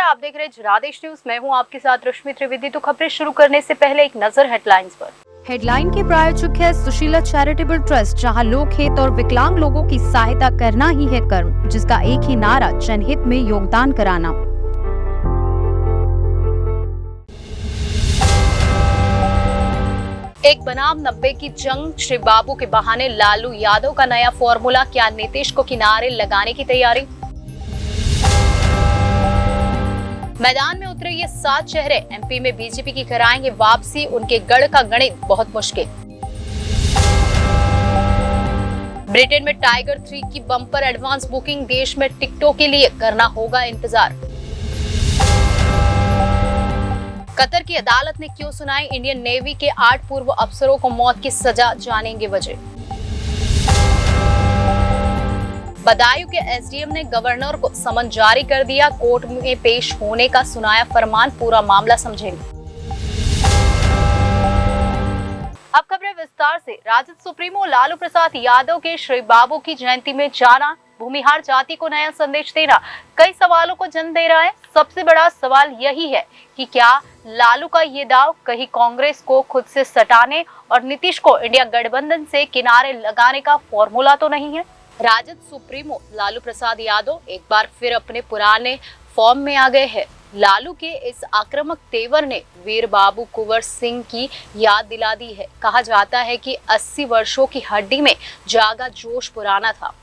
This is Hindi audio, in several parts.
आप देख रहे हैं जनादेश न्यूज। मैं हूं आपके साथ रश्मि त्रिवेदी। तो खबरें शुरू करने से पहले एक नजर हेडलाइंस पर। हेडलाइन के प्रायोजक है सुशीला चैरिटेबल ट्रस्ट, जहां लोक हित और विकलांग लोगों की सहायता करना ही है कर्म, जिसका एक ही नारा जनहित में योगदान कराना। एक बनाम 90 की जंग, श्री बाबू के बहाने लालू यादव का नया फॉर्मूला, क्या नीतीश को किनारे लगाने की तैयारी। मैदान में उतरे ये 7 चेहरे, एमपी में बीजेपी की कराएंगे वापसी, उनके गढ़ का गणित बहुत मुश्किल। ब्रिटेन में टाइगर 3 की बम्पर एडवांस बुकिंग, देश में टिकटों के लिए करना होगा इंतजार। कतर की अदालत ने क्यों सुनाई इंडियन नेवी के 8 पूर्व अफसरों को मौत की सजा, जानेंगे वजह। बदायूं के एसडीएम ने गवर्नर को समन जारी कर दिया, कोर्ट में पेश होने का सुनाया फरमान, पूरा मामला समझेंगे। अब खबरें विस्तार से। राजद सुप्रीमो लालू प्रसाद यादव के श्री बाबू की जयंती में जाना, भूमिहार जाति को नया संदेश देना, कई सवालों को जन्म दे रहा है। सबसे बड़ा सवाल यही है कि क्या लालू का ये दाव कहीं कांग्रेस को खुद से सटाने और नीतीश को इंडिया गठबंधन से किनारे लगाने का फॉर्मूला तो नहीं है। राजद सुप्रीमो लालू प्रसाद यादव एक बार फिर अपने पुराने फॉर्म में आ गए हैं। लालू के इस आक्रामक तेवर ने वीर बाबू कुंवर सिंह की याद दिला दी है। कहा जाता है कि 80 वर्षों की हड्डी में जागा जोश पुराना था।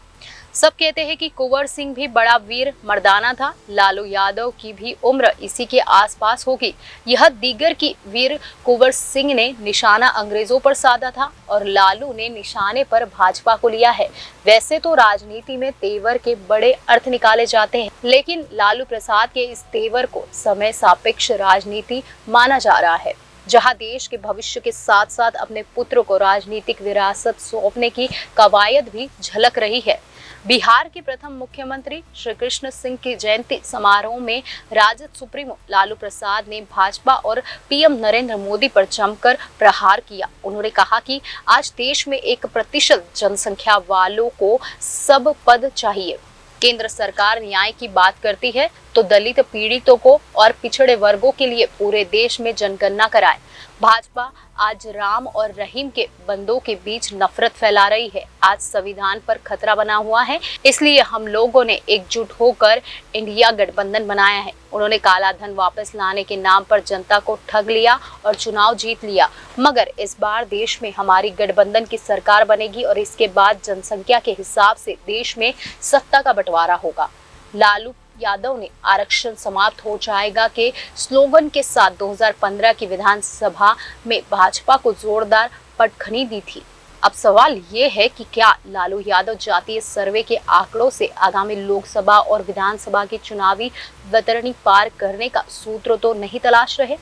सब कहते हैं कि कुंवर सिंह भी बड़ा वीर मर्दाना था। लालू यादव की भी उम्र इसी के आसपास होगी। यह दीगर की वीर कुंवर सिंह ने निशाना अंग्रेजों पर साधा था और लालू ने निशाने पर भाजपा को लिया है। वैसे तो राजनीति में तेवर के बड़े अर्थ निकाले जाते हैं, लेकिन लालू प्रसाद के इस तेवर को समय सापेक्ष राजनीति माना जा रहा है, जहां देश के भविष्य के साथ साथ अपने पुत्र को राजनीतिक विरासत सौंपने की कवायद भी झलक रही है। बिहार के प्रथम मुख्यमंत्री श्री कृष्ण सिंह की जयंती समारोह में राजद सुप्रीमो लालू प्रसाद ने भाजपा और पीएम नरेंद्र मोदी पर जमकर प्रहार किया। उन्होंने कहा कि आज देश में 1% जनसंख्या वालों को सब पद चाहिए। केंद्र सरकार न्याय की बात करती है तो दलित पीड़ितों को और पिछड़े वर्गों के लिए पूरे देश में जनगणना कराए। भाजपा आज राम और रहीम के बंदों के बीच नफरत फैला रही है। आज संविधान पर खतरा बना हुआ है, इसलिए हम लोगों ने एकजुट होकर इंडिया गठबंधन बनाया है। उन्होंने काला धन वापस लाने के नाम पर जनता को ठग लिया और चुनाव जीत लिया, मगर इस बार देश में हमारी गठबंधन की सरकार बनेगी और इसके बाद जनसंख्या के हिसाब से देश में सत्ता का बंटवारा होगा। लालू यादव ने आरक्षण समाप्त हो जाएगा के स्लोगन के साथ 2015 की विधानसभा में भाजपा को जोरदार पटखनी दी थी। अब सवाल ये है कि क्या लालू यादव जातीय सर्वे के आंकड़ों से आगामी लोकसभा और विधानसभा की चुनावी वतरणी पार करने का सूत्र तो नहीं तलाश रहे।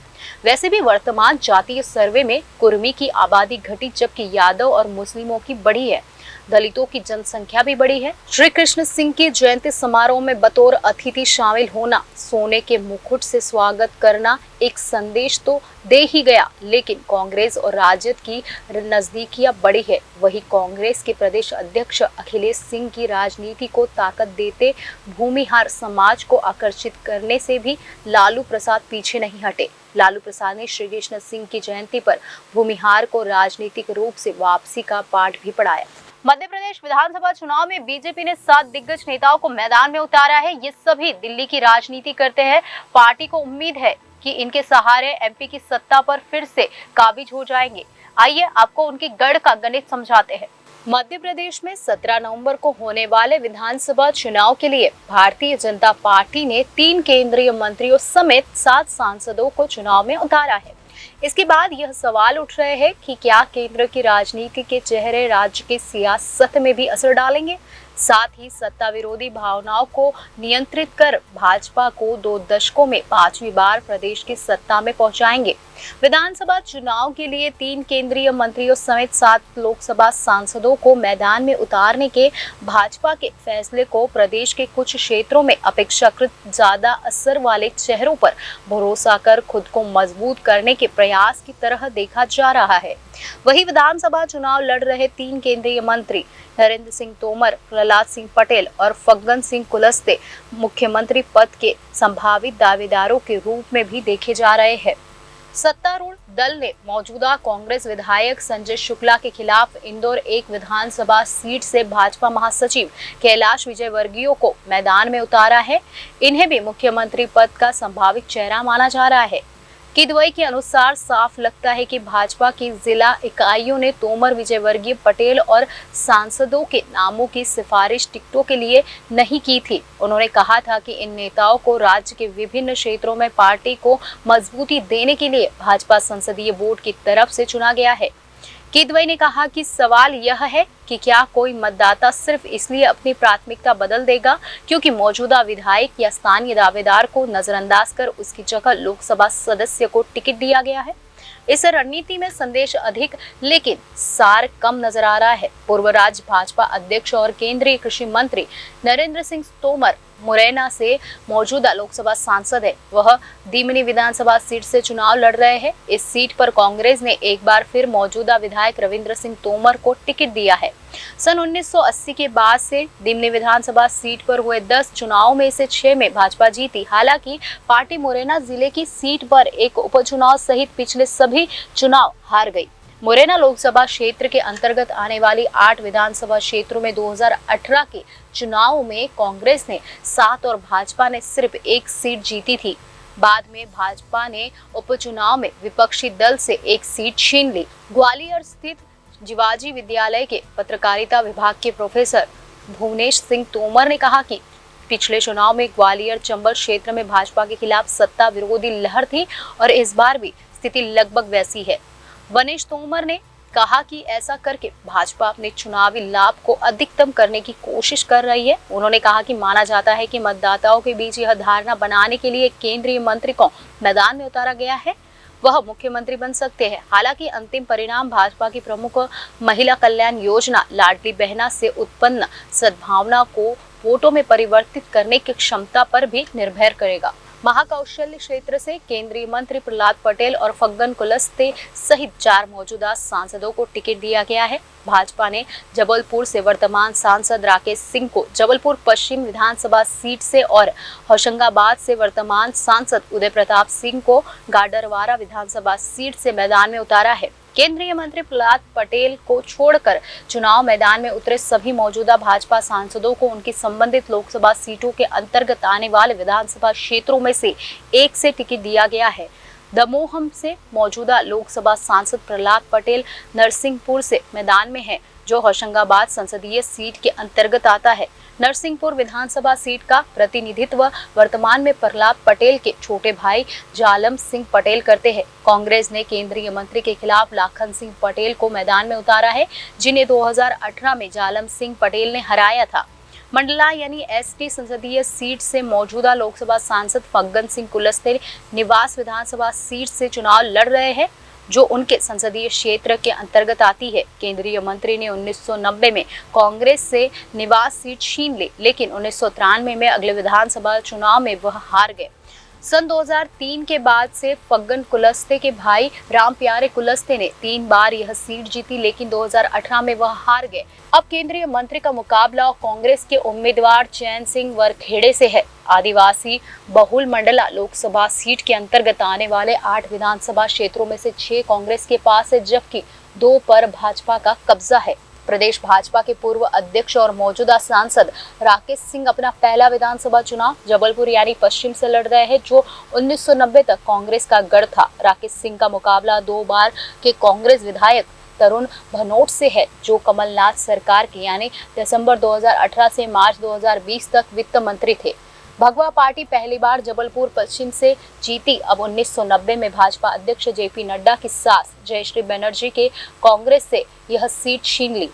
वैसे भी वर्तमान जातीय सर्वे में कुर्मी की आबादी घटी, जबकि यादव और मुस्लिमों की बढ़ी है। दलितों की जनसंख्या भी बढ़ी है। श्री कृष्ण सिंह की जयंती समारोह में बतौर अतिथि शामिल होना, सोने के मुकुट से स्वागत करना एक संदेश तो दे ही गया, लेकिन कांग्रेस और राजद की नजदीकियां बढ़ी है। वही कांग्रेस के प्रदेश अध्यक्ष अखिलेश सिंह की राजनीति को ताकत देते भूमिहार समाज को आकर्षित करने से भी लालू प्रसाद पीछे नहीं हटे। लालू प्रसाद ने श्री कृष्ण सिंह की जयंती पर भूमिहार को राजनीतिक रूप से वापसी का पाठ भी पढ़ाया। मध्य प्रदेश विधानसभा चुनाव में बीजेपी ने 7 दिग्गज नेताओं को मैदान में उतारा है। ये सभी दिल्ली की राजनीति करते हैं। पार्टी को उम्मीद है कि इनके सहारे एमपी की सत्ता पर फिर से काबिज हो जाएंगे। आइए आपको उनके गढ़ का गणित समझाते हैं। मध्य प्रदेश में 17 नवंबर को होने वाले विधानसभा चुनाव के लिए भारतीय जनता पार्टी ने 3 केंद्रीय मंत्रियों समेत 7 सांसदों को चुनाव में उतारा है। इसके बाद यह सवाल उठ रहे हैं कि क्या केंद्र की राजनीति के चेहरे राज्य की सियासत में भी असर डालेंगे। साथ ही सत्ता विरोधी भावनाओं को नियंत्रित कर भाजपा को 2 दशकों में 5वीं बार प्रदेश की सत्ता में पहुंचाएंगे। विधानसभा चुनाव के लिए 3 केंद्रीय मंत्रियों समेत 7 लोकसभा सांसदों को मैदान में उतारने के भाजपा के फैसले को प्रदेश के कुछ क्षेत्रों में अपेक्षाकृत ज्यादा असर वाले चेहरों पर भरोसा कर खुद को मजबूत करने के प्रयास की तरह देखा जा रहा है। वहीं विधानसभा चुनाव लड़ रहे 3 केंद्रीय मंत्री नरेंद्र सिंह तोमर, प्रहलाद सिंह पटेल और फग्गन सिंह कुलस्ते मुख्यमंत्री पद के संभावित दावेदारों के रूप में भी देखे जा रहे हैं। सत्तारूढ़ दल ने मौजूदा कांग्रेस विधायक संजय शुक्ला के खिलाफ इंदौर 1 विधानसभा सीट से भाजपा महासचिव कैलाश विजयवर्गीय को मैदान में उतारा है। इन्हें भी मुख्यमंत्री पद का संभावित चेहरा माना जा रहा है। किदवई के अनुसार साफ लगता है कि भाजपा की जिला इकाइयों ने तोमर, विजयवर्गीय, पटेल और सांसदों के नामों की सिफारिश टिकटों के लिए नहीं की थी। उन्होंने कहा था कि इन नेताओं को राज्य के विभिन्न क्षेत्रों में पार्टी को मजबूती देने के लिए भाजपा संसदीय बोर्ड की तरफ से चुना गया है। किदवई ने कहा कि सवाल यह है कि क्या कोई मतदाता सिर्फ इसलिए अपनी प्राथमिकता बदल देगा क्योंकि मौजूदा विधायक या स्थानीय दावेदार को नजरअंदाज कर उसकी जगह लोकसभा सदस्य को टिकट दिया गया है। इस रणनीति में संदेश अधिक लेकिन सार कम नजर आ रहा है। पूर्व राज्य भाजपा अध्यक्ष और केंद्रीय कृषि मंत्री नरेंद्र सिंह तोमर मुरैना से मौजूदा लोकसभा सांसद है। वह दीमनी विधानसभा सीट से चुनाव लड़ रहे हैं। इस सीट पर कांग्रेस ने एक बार फिर मौजूदा विधायक रविंद्र सिंह तोमर को टिकट दिया है। सन 1980 के बाद से दीमनी विधानसभा सीट पर हुए 10 चुनाव में से 6 में भाजपा जीती। हालांकि पार्टी मुरैना जिले की सीट पर एक उपचुनाव सहित पिछले सभी चुनाव हार गई। मुरैना लोकसभा क्षेत्र के अंतर्गत आने वाली 8 विधानसभा क्षेत्रों में 2018 के चुनाव में कांग्रेस ने 7 और भाजपा ने सिर्फ 1 सीट जीती थी। बाद में भाजपा ने उपचुनाव में विपक्षी दल से 1 सीट छीन ली। ग्वालियर स्थित जिवाजी विद्यालय के पत्रकारिता विभाग के प्रोफेसर भुवनेश सिंह तोमर ने कहा कि पिछले चुनाव में ग्वालियर चंबल क्षेत्र में भाजपा के खिलाफ सत्ता विरोधी लहर थी और इस बार भी स्थिति लगभग वैसी है। वनेश तोमर ने कहा कि ऐसा करके भाजपा अपने चुनावी लाभ को अधिकतम करने की कोशिश कर रही है। उन्होंने कहा कि माना जाता है कि मतदाताओं के बीच यह धारणा बनाने के लिए केंद्रीय मंत्री को मैदान में उतारा गया है, वह मुख्यमंत्री बन सकते हैं। हालांकि अंतिम परिणाम भाजपा की प्रमुख महिला कल्याण योजना लाडली बहना से उत्पन्न सद्भावना को वोटों में परिवर्तित करने की क्षमता पर भी निर्भर करेगा। महाकौशल्य क्षेत्र से केंद्रीय मंत्री प्रहलाद पटेल और फग्गन कुलस्ते सहित 4 मौजूदा सांसदों को टिकट दिया गया है। भाजपा ने जबलपुर से वर्तमान सांसद राकेश सिंह को जबलपुर पश्चिम विधानसभा सीट से और होशंगाबाद से वर्तमान सांसद उदय प्रताप सिंह को गाडरवारा विधानसभा सीट से मैदान में उतारा है। केंद्रीय मंत्री प्रहलाद पटेल को छोड़कर चुनाव मैदान में उतरे सभी मौजूदा भाजपा सांसदों को उनकी संबंधित लोकसभा सीटों के अंतर्गत आने वाले विधानसभा क्षेत्रों में से एक से टिकट दिया गया है। दमोह से मौजूदा लोकसभा सांसद प्रहलाद पटेल नरसिंहपुर से मैदान में है, जो होशंगाबाद संसदीय सीट के अंतर्गत आता है। नरसिंहपुर विधानसभा सीट का प्रतिनिधित्व वर्तमान में प्रहलाद पटेल के छोटे भाई जालम सिंह पटेल करते हैं। कांग्रेस ने केंद्रीय मंत्री के खिलाफ लाखन सिंह पटेल को मैदान में उतारा है, जिन्हें 2018 में जालम सिंह पटेल ने हराया था। मंडला यानी एसटी संसदीय सीट से मौजूदा लोकसभा सांसद फग्गन सिंह कुलस्ते निवास विधानसभा सीट से चुनाव लड़ रहे हैं, जो उनके संसदीय क्षेत्र के अंतर्गत आती है। केंद्रीय मंत्री ने 1990 में कांग्रेस से निवास सीट छीन ली, लेकिन 1993 में अगले विधानसभा चुनाव में वह हार गए। सन 2003 के बाद से फग्गन कुलस्ते के भाई रामप्यारे कुलस्ते ने 3 बार यह सीट जीती, लेकिन 2018 में वह हार गए। अब केंद्रीय मंत्री का मुकाबला कांग्रेस के उम्मीदवार चैन सिंह वरखेड़े से है। आदिवासी बहुल मंडला लोकसभा सीट के अंतर्गत आने वाले 8 विधानसभा क्षेत्रों में से 6 कांग्रेस के पास है, जबकि 2 पर भाजपा का कब्जा है। प्रदेश भाजपा के पूर्व अध्यक्ष और मौजूदा सांसद राकेश सिंह अपना पहला विधानसभा चुनाव जबलपुर यानी पश्चिम से लड़ रहे हैं, जो 1990 तक कांग्रेस का गढ़ था। राकेश सिंह का मुकाबला 2 बार के कांग्रेस विधायक तरुण भनोट से है, जो कमलनाथ सरकार के यानी दिसंबर 2018 से मार्च 2020 तक वित्त मंत्री थे। भगवा पार्टी पहली बार जबलपुर पश्चिम से जीती। अब 1990 में भाजपा अध्यक्ष जेपी नड्डा की सास जयश्री बनर्जी के कांग्रेस से यह सीट छीन ली।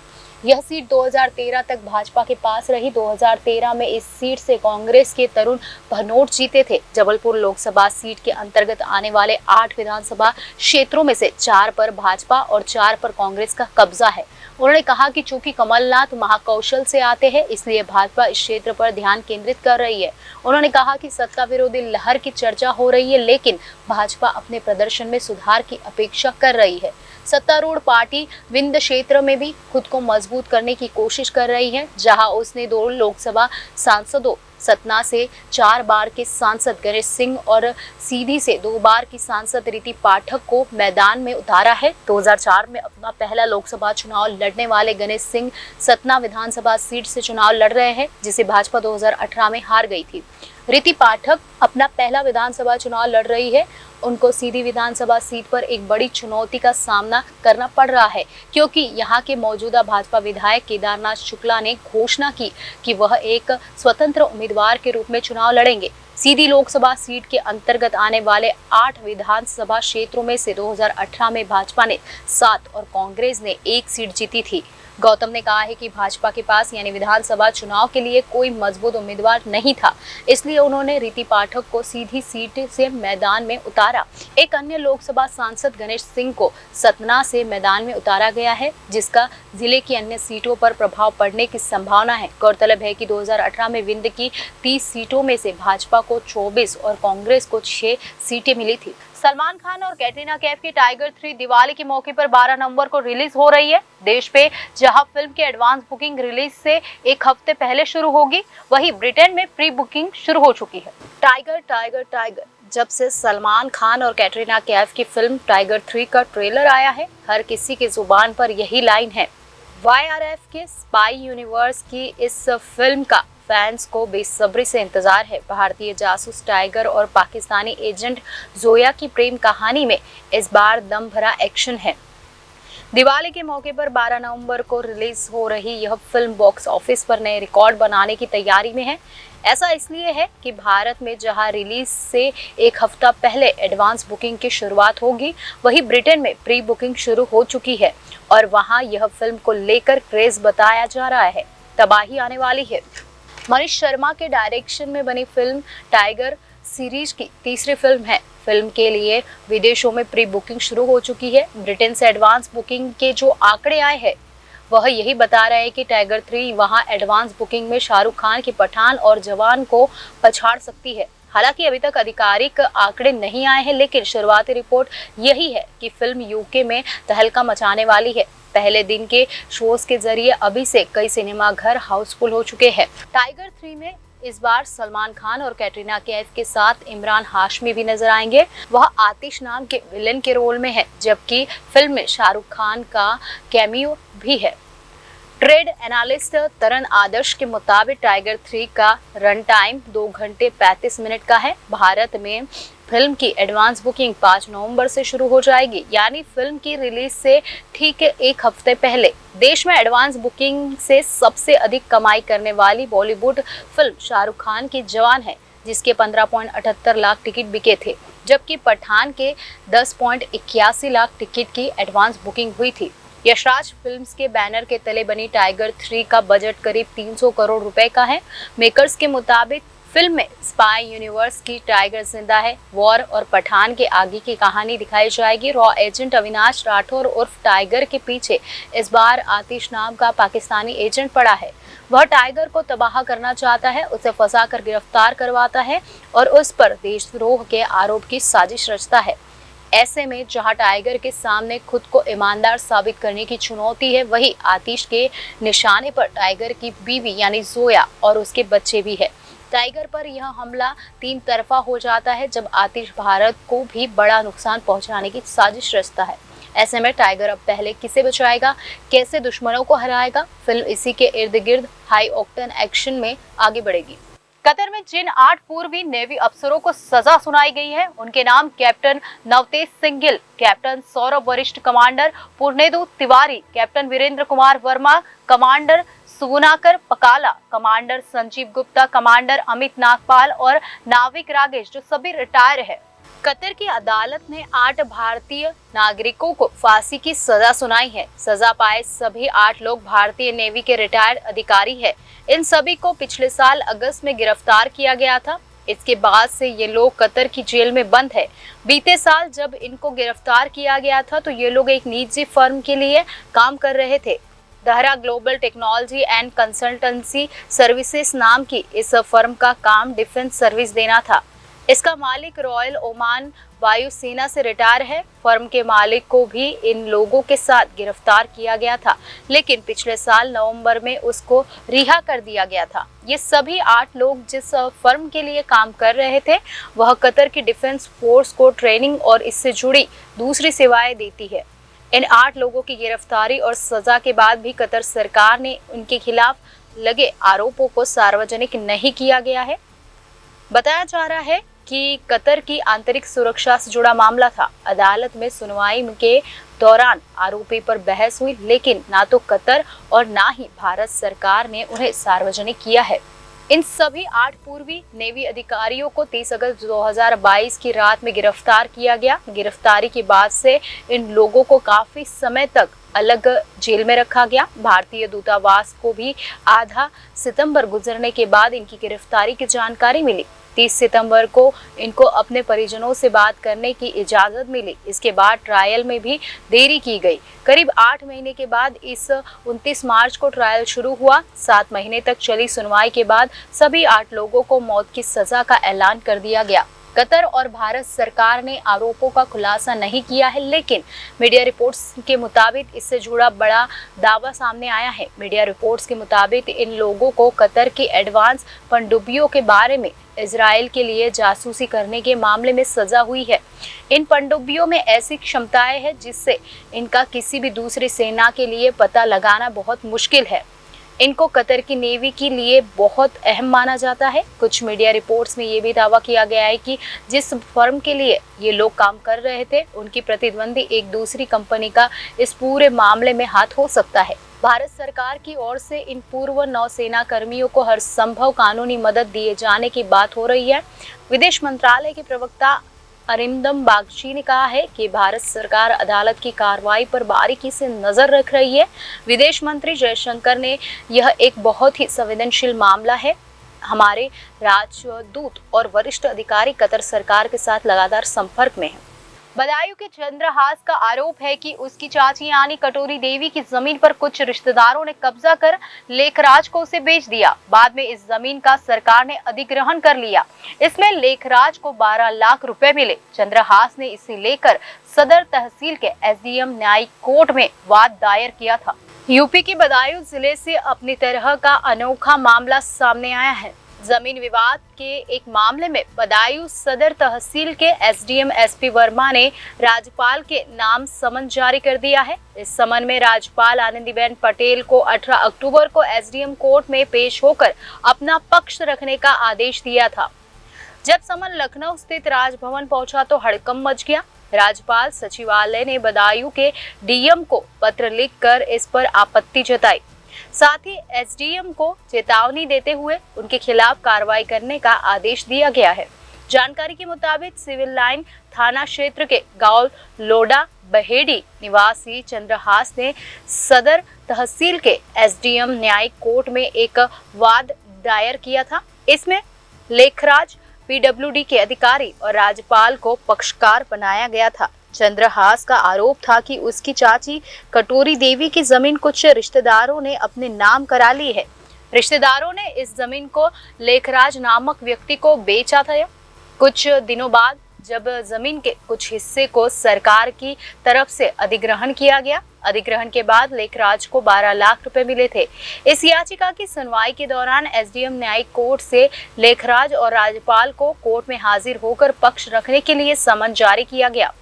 यह सीट 2013 तक भाजपा के पास रही। 2013 में इस सीट से कांग्रेस के तरुण भनोट जीते थे। जबलपुर लोकसभा सीट के अंतर्गत आने वाले 8 विधानसभा क्षेत्रों में से 4 पर भाजपा और 4 पर कांग्रेस का कब्जा है। उन्होंने कहा कि चूंकि कमलनाथ महाकौशल से आते हैं, इसलिए भाजपा इस क्षेत्र पर ध्यान केंद्रित कर रही है। उन्होंने कहा कि सत्ता विरोधी लहर की चर्चा हो रही है, लेकिन भाजपा अपने प्रदर्शन में सुधार की अपेक्षा कर रही है। सत्तारूढ़ पार्टी विंध्य क्षेत्र में भी खुद को मजबूत करने की कोशिश कर रही है, जहां उसने 2 लोकसभा सांसदों सतना से 4 बार के सांसद गणेश सिंह और सीधी से 2 बार की सांसद रीति पाठक को मैदान में उतारा है। 2004 में अपना पहला लोकसभा चुनाव लड़ने वाले गणेश सिंह सतना विधानसभा सीट से चुनाव लड़ रहे हैं, जिसे भाजपा 2018 में हार गई थी। रीति पाठक अपना पहला विधानसभा चुनाव लड़ रही है। उनको सीधी विधानसभा सीट पर एक बड़ी चुनौती का सामना करना पड़ रहा है, क्योंकि यहां के मौजूदा भाजपा विधायक केदारनाथ शुक्ला ने घोषणा की कि वह एक स्वतंत्र उम्मीदवार के रूप में चुनाव लड़ेंगे। सीधी लोकसभा सीट के अंतर्गत आने वाले 8 विधानसभा क्षेत्रों में से 2018 में भाजपा ने 7 और कांग्रेस ने 1 सीट जीती थी। गौतम ने कहा है कि भाजपा के पास यानी विधानसभा चुनाव के लिए कोई मजबूत उम्मीदवार नहीं था, इसलिए उन्होंने रीति पाठक को सीधी सीट से मैदान में उतारा। एक अन्य लोकसभा सांसद गणेश सिंह को सतना से मैदान में उतारा गया है, जिसका जिले की अन्य सीटों पर प्रभाव पड़ने की संभावना है। गौरतलब है कि 2018 में विंध्य की 30 सीटों में से भाजपा को 24 और कांग्रेस को 6 सीटें मिली थी। सलमान खान और कैटरीना कैफ की टाइगर 3 दिवाली के मौके पर 12 नवंबर को रिलीज हो रही है। देश पे जहां फिल्म की एडवांस बुकिंग रिलीज से 1 हफ्ते पहले शुरू होगी, वहीं ब्रिटेन में प्री बुकिंग शुरू हो चुकी है। टाइगर टाइगर टाइगर, जब से सलमान खान और कैटरीना कैफ की फिल्म टाइगर 3 का ट्रेलर आया है, हर किसी की जुबान पर यही लाइन है। YRF के स्पाई यूनिवर्स की इस फिल्म का फैंस को बेसब्री से इंतजार है। भारतीय जासूस टाइगर और पाकिस्तानी एजेंट जोया की प्रेम कहानी में इस बार दम भरा एक्शन है। दिवाली के मौके पर 12 नवंबर को रिलीज हो रही यह फिल्म बॉक्स ऑफिस पर नए रिकॉर्ड बनाने की तैयारी में है। ऐसा इसलिए है कि भारत में जहां रिलीज से 1 हफ्ता पहले एडवांस बुकिंग की शुरुआत होगी, वहीं ब्रिटेन में प्री बुकिंग शुरू हो चुकी है और वहां यह फिल्म को लेकर क्रेज बताया जा रहा है। तबाही आने वाली है। मनीष शर्मा के डायरेक्शन में बनी फिल्म टाइगर सीरीज की तीसरी फिल्म है। फिल्म के लिए विदेशों में प्री बुकिंग शुरू हो चुकी है। ब्रिटेन से एडवांस बुकिंग के जो आंकड़े आए हैं, वह यही बता रहे हैं कि टाइगर 3 वहां एडवांस बुकिंग में शाहरुख खान की पठान और जवान को पछाड़ सकती है। हालांकि अभी तक आधिकारिक आंकड़े नहीं आए हैं, लेकिन शुरुआती रिपोर्ट यही है कि फिल्म यूके में तहलका मचाने वाली है। पहले दिन के शोज के जरिए अभी से कई सिनेमा घर हाउसफुल हो चुके हैं। टाइगर 3 में इस बार सलमान खान और कैटरीना कैफ के साथ इमरान हाशमी भी नजर आएंगे। वह आतिश नाम के विलेन के रोल में है, जबकि फिल्म में शाहरुख खान का कैमियो भी है। ट्रेड एनालिस्ट तरन आदर्श के मुताबिक टाइगर 3 का रन टाइम 2 घंटे 35 मिनट का है। भारत में फिल्म की एडवांस बुकिंग 5 नवंबर से शुरू हो जाएगी, यानी फिल्म की रिलीज से ठीक 1 हफ्ते पहले। देश में एडवांस बुकिंग से सबसे अधिक कमाई करने वाली बॉलीवुड फिल्म शाहरुख खान की जवान है, जिसके 15.78 लाख टिकट बिके थे, जबकि पठान के 10.81 लाख टिकट की एडवांस बुकिंग हुई थी। यशराज फिल्म्स के बैनर के तले बनी टाइगर 3 का बजट करीब 300 करोड़ रुपए का है। मेकर्स के मुताबिक फिल्म में स्पाई यूनिवर्स की टाइगर जिंदा है, वॉर और पठान के आगे की कहानी दिखाई जाएगी। रॉ एजेंट अविनाश राठौर उर्फ टाइगर के पीछे इस बार आतिश नाम का पाकिस्तानी एजेंट पड़ा है। वह टाइगर को तबाह करना चाहता है, उसे फंसाकर गिरफ्तार करवाता है और उस पर देशद्रोह के आरोप की साजिश रचता है। ऐसे में जहां टाइगर के सामने खुद को ईमानदार साबित करने की चुनौती है, वहीं आतिश के निशाने पर टाइगर की बीवी यानी जोया और उसके बच्चे भी है। टाइगर पर यह हमला 3 तरफा हो जाता है, जब आतिश भारत को भी बड़ा नुकसान पहुंचाने की साजिश रचता है। ऐसे में टाइगर अब पहले किसे बचाएगा, कैसे दुश्मनों को हराएगा, फिल्म इसी के इर्द गिर्द हाई ऑक्टेन एक्शन में आगे बढ़ेगी। कतर में जिन 8 पूर्वी नेवी अफसरों को सजा सुनाई गई है, उनके नाम कैप्टन नवतेज सिंह गिल, कैप्टन सौरभ वरिष्ठ commander Purnendu Tiwari, captain Virendra Kumar Verma, commander Sugunakar Pakala, commander Sanjeev Gupta, commander Amit Nagpal और नाविक रागेश, जो सभी रिटायर है। कतर की अदालत ने 8 भारतीय नागरिकों को फांसी की सजा सुनाई है। सजा पाए सभी 8 लोग भारतीय नेवी के रिटायर्ड अधिकारी हैं। इन सभी को पिछले साल अगस्त में गिरफ्तार किया गया था। इसके बाद से ये लोग कतर की जेल में बंद है। बीते साल जब इनको गिरफ्तार किया गया था तो ये लोग एक निजी फर्म के लिए काम कर रहे थे। Dahra global technology and consultancy services नाम की इस फर्म का काम डिफेंस सर्विस देना था। इसका मालिक रॉयल ओमान वायुसेना से रिटायर है। फर्म के मालिक को भी इन लोगों के साथ गिरफ्तार किया गया था, लेकिन पिछले साल नवंबर में उसको रिहा कर दिया गया था। ये सभी 8 लोग जिस फर्म के लिए काम कर रहे थे वह कतर की डिफेंस फोर्स को ट्रेनिंग और इससे जुड़ी दूसरी सेवाएं देती है। इन 8 लोगों की गिरफ्तारी और सजा के बाद भी कतर सरकार ने उनके खिलाफ लगे आरोपों को सार्वजनिक नहीं किया गया है। बताया जा रहा है कि कतर की आंतरिक सुरक्षा से जुड़ा मामला था। अदालत में सुनवाई के दौरान आरोपी पर बहस हुई, लेकिन ना तो कतर और ना ही भारत सरकार ने उन्हें सार्वजनिक किया है। इन सभी 8 पूर्वी नेवी अधिकारियों को 30 अगस्त 2022 की रात में गिरफ्तार किया गया। गिरफ्तारी के बाद से इन लोगों को काफी समय तक अलग जेल में रखा गया। भारतीय दूतावास को भी आधा सितंबर गुजरने के बाद इनकी गिरफ्तारी की जानकारी मिली। 30 सितंबर को इनको अपने परिजनों से बात करने की इजाजत मिली। इसके बाद ट्रायल में भी देरी की गई। करीब 8 महीने के बाद इस 29 मार्च को ट्रायल शुरू हुआ। 7 महीने तक चली सुनवाई के बाद सभी 8 लोगों को मौत की सजा का ऐलान कर दिया गया। कतर और भारत सरकार ने आरोपों का खुलासा नहीं किया है, लेकिन मीडिया रिपोर्ट्स के मुताबिक इससे जुड़ा बड़ा दावा सामने आया है। मीडिया रिपोर्ट्स के मुताबिक इन लोगों को कतर की एडवांस पनडुब्बियों के बारे में इजराइल के लिए जासूसी करने के मामले में सजा हुई है। इन पनडुब्बियों में ऐसी क्षमताएं हैं जिससे इनका किसी भी दूसरी सेना के लिए पता लगाना बहुत मुश्किल है। इनको कतर की नेवी के लिए बहुत अहम माना जाता है। कुछ मीडिया रिपोर्ट्स में ये भी दावा किया गया है कि जिस फर्म के लिए ये लोग काम कर रहे थे उनकी प्रतिद्वंदी एक दूसरी कंपनी का इस पूरे मामले में हाथ हो सकता है। भारत सरकार की ओर से इन पूर्व नौसेना कर्मियों को हर संभव कानूनी मदद दिए जाने की बात हो रही है। विदेश मंत्रालय के प्रवक्ता अरिंदम बागची ने कहा है कि भारत सरकार अदालत की कार्रवाई पर बारीकी से नजर रख रही है। विदेश मंत्री जयशंकर ने यह एक बहुत ही संवेदनशील मामला है। हमारे राजदूत और वरिष्ठ अधिकारी कतर सरकार के साथ लगातार संपर्क में हैं। बदायूं के चंद्रहास का आरोप है कि उसकी चाची यानी कटोरी देवी की जमीन पर कुछ रिश्तेदारों ने कब्जा कर लेखराज को उसे बेच दिया। बाद में इस जमीन का सरकार ने अधिग्रहण कर लिया। इसमें लेखराज को 12 लाख रुपए मिले। चंद्रहास ने इसे लेकर सदर तहसील के एसडीएम न्यायिक कोर्ट में वाद दायर किया था। यूपी के बदायूं जिले से अपनी तरह का अनोखा मामला सामने आया है। जमीन विवाद के एक मामले में बदायूं सदर तहसील के एसडीएम एसपी वर्मा ने राज्यपाल के नाम समन जारी कर दिया है। इस समन में राज्यपाल आनंदीबेन पटेल को 18 अक्टूबर को एसडीएम कोर्ट में पेश होकर अपना पक्ष रखने का आदेश दिया था। जब समन लखनऊ स्थित राजभवन पहुंचा तो हड़कंप मच गया। राज्यपाल सचिवालय ने बदायूं के डीएम को पत्र लिखकर इस पर आपत्ति जताई। साथ ही एसडीएम को चेतावनी देते हुए उनके खिलाफ कार्रवाई करने का आदेश दिया गया है। जानकारी के मुताबिक सिविल लाइन थाना क्षेत्र के गांव लोडा बहेड़ी निवासी चंद्रहास ने सदर तहसील के एसडीएम न्यायिक कोर्ट में एक वाद दायर किया था। इसमें लेखराज पीडब्ल्यूडी के अधिकारी और राज्यपाल को पक्षकार बनाया गया था। चंद्रहास का आरोप था कि उसकी चाची कटोरी देवी की जमीन कुछ रिश्तेदारों ने अपने नाम करा ली है। रिश्तेदारों ने इस जमीन को लेखराज नामक व्यक्ति को बेचा था। कुछ दिनों बाद जब जमीन के कुछ हिस्से को सरकार की तरफ से अधिग्रहण किया गया। अधिग्रहण के बाद लेखराज को 12 लाख रुपए मिले थे। इस याचिका की सुनवाई के दौरान एसडीएम न्यायिक कोर्ट से लेखराज और राज्यपाल को कोर्ट में हाजिर होकर पक्ष रखने के लिए समन जारी किया गया।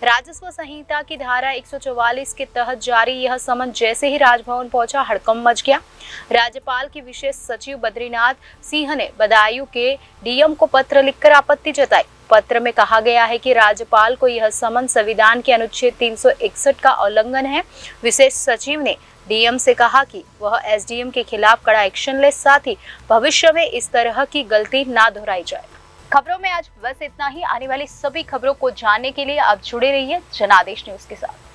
राजस्व संहिता की धारा 144 के तहत जारी यह समन जैसे ही राजभवन पहुंचा हड़कंप मच गया। राज्यपाल की विशेष सचिव बद्रीनाथ सिंह ने बदायूं के डीएम को पत्र लिखकर आपत्ति जताई। पत्र में कहा गया है कि राज्यपाल को यह समन संविधान के अनुच्छेद 361 का उल्लंघन है। विशेष सचिव ने डीएम से कहा कि वह एसडीएम के खिलाफ कड़ा एक्शन ले, साथ ही भविष्य में इस तरह की गलती ना दोहराई जाए। खबरों में आज बस इतना ही। आने वाली सभी खबरों को जानने के लिए आप जुड़े रहिए जनादेश न्यूज के साथ।